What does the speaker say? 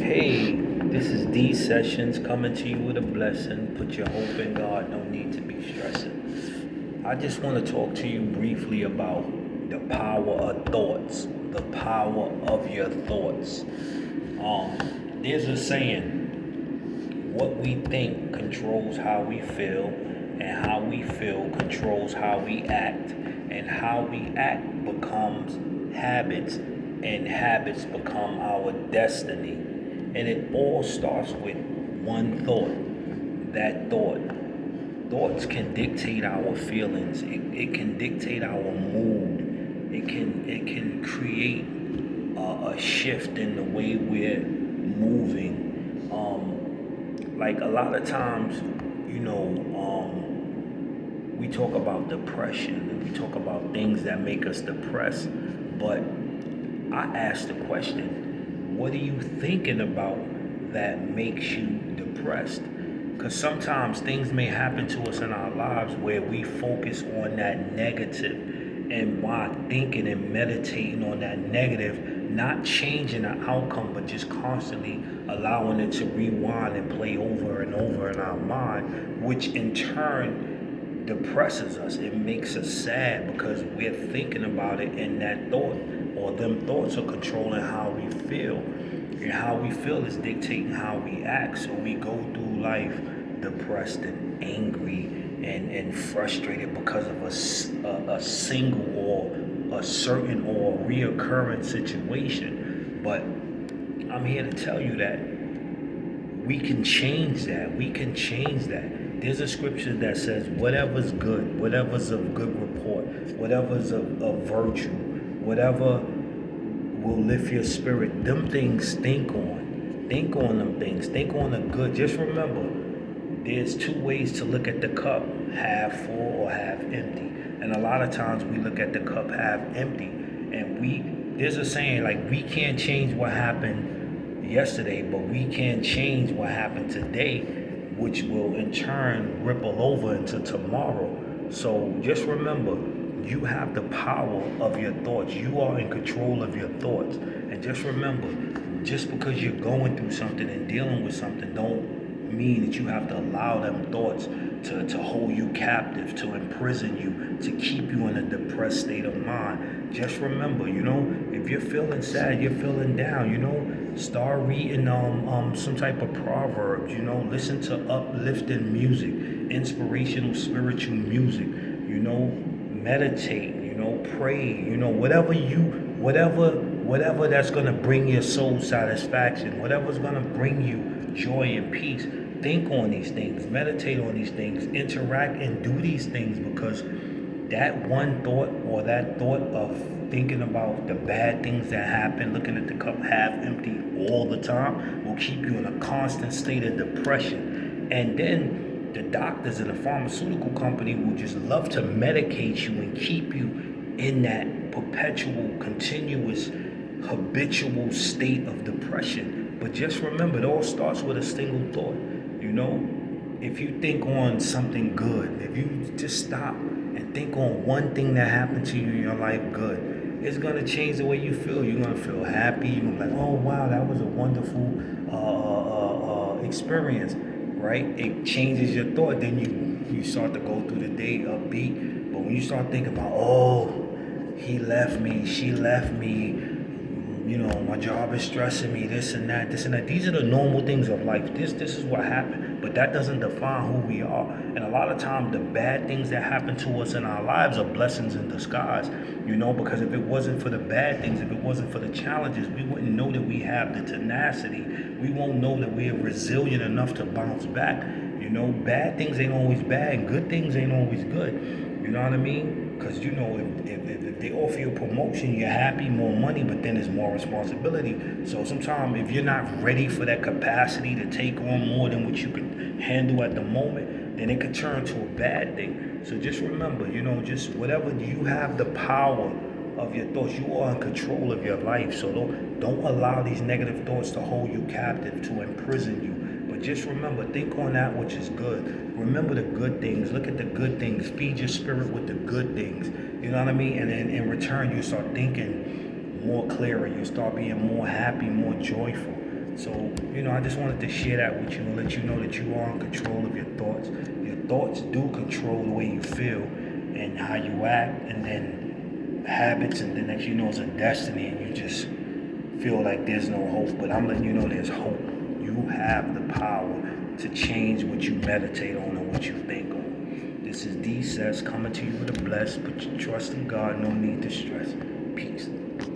Hey, this is D Sessions coming to you with a blessing. Put your hope in God, no need to be stressing. I just want to talk to you briefly about the power of thoughts, the power of your thoughts. There's a saying, what we think controls how we feel, and how we feel controls how we act, and how we act becomes habits, and habits become our destiny. And it all starts with one thought. That thoughts can dictate our feelings. It can dictate our mood. It can create a shift in the way we're moving. Like a lot of times, we talk about depression and we talk about things that make us depressed, but I ask the question, what are you thinking about that makes you depressed? Because sometimes things may happen to us in our lives where we focus on that negative, and while thinking and meditating on that negative, not changing the outcome, but just constantly allowing it to rewind and play over and over in our mind, which in turn depresses us. It makes us sad because we're thinking about it, and that thought or them thoughts are controlling how we feel. And how we feel is dictating how we act. So we go through life depressed and angry and frustrated because of a single or a certain or reoccurring situation. But I'm here to tell you that we can change that. We can change that. There's a scripture that says, whatever's good, whatever's of good report, whatever's of virtue, whatever will lift your spirit, them things think on. Think on them things. Think on the good. Just remember, there's two ways to look at the cup, half full or half empty. And a lot of times we look at the cup half empty. And there's a saying like, we can't change what happened yesterday, but we can change what happened today, which will in turn ripple over into tomorrow. So just remember, you have the power of your thoughts. You are in control of your thoughts. And just remember, just because you're going through something and dealing with something, don't mean that you have to allow them thoughts to hold you captive, to imprison you, to keep you in a depressed state of mind. Just remember, if you're feeling sad, you're feeling down, start reading some type of proverbs, listen to uplifting music, inspirational spiritual music, meditate, pray, whatever that's gonna bring your soul satisfaction, whatever's gonna bring you joy and peace. Think on these things, meditate on these things, interact and do these things, because that one thought or that thought of thinking about the bad things that happen, looking at the cup half empty all the time, will keep you in a constant state of depression. And then the doctors and the pharmaceutical company will just love to medicate you and keep you in that perpetual, continuous, habitual state of depression. But just remember, it all starts with a single thought. If you think on something good, if you just stop and think on one thing that happened to you in your life good, it's gonna change the way you feel. You're gonna feel happy. You're gonna be like, oh wow, that was a wonderful experience, right? It changes your thought. Then you start to go through the day upbeat. But when you start thinking about, oh, he left me, she left me, my job is stressing me, this and that. These are the normal things of life. This is what happened. But that doesn't define who we are. And a lot of times the bad things that happen to us in our lives are blessings in disguise. Because if it wasn't for the bad things, if it wasn't for the challenges, we wouldn't know that we have the tenacity. We won't know that we're resilient enough to bounce back. Bad things ain't always bad. Good things ain't always good. You know what I mean? Because, if they offer you a promotion, you're happy, more money, but then there's more responsibility. So sometimes if you're not ready for that capacity to take on more than what you can handle at the moment, then it could turn to a bad thing. So just remember, just whatever, you have the power of your thoughts. You are in control of your life. So don't allow these negative thoughts to hold you captive, to imprison you. But just remember, think on that which is good. Remember the good things. Look at the good things. Feed your spirit with the good things. You know what I mean? And then in return, you start thinking more clearer. You start being more happy, more joyful. So, I just wanted to share that with you and let you know that you are in control of your thoughts. Your thoughts do control the way you feel and how you act, and then habits, and then next you know it's a destiny, and you just feel like there's no hope. But I'm letting you know there's hope. You have the power to change what you meditate on and what you think on. This is D Sets coming to you with a bless. Put your trust in God, no need to stress. Peace.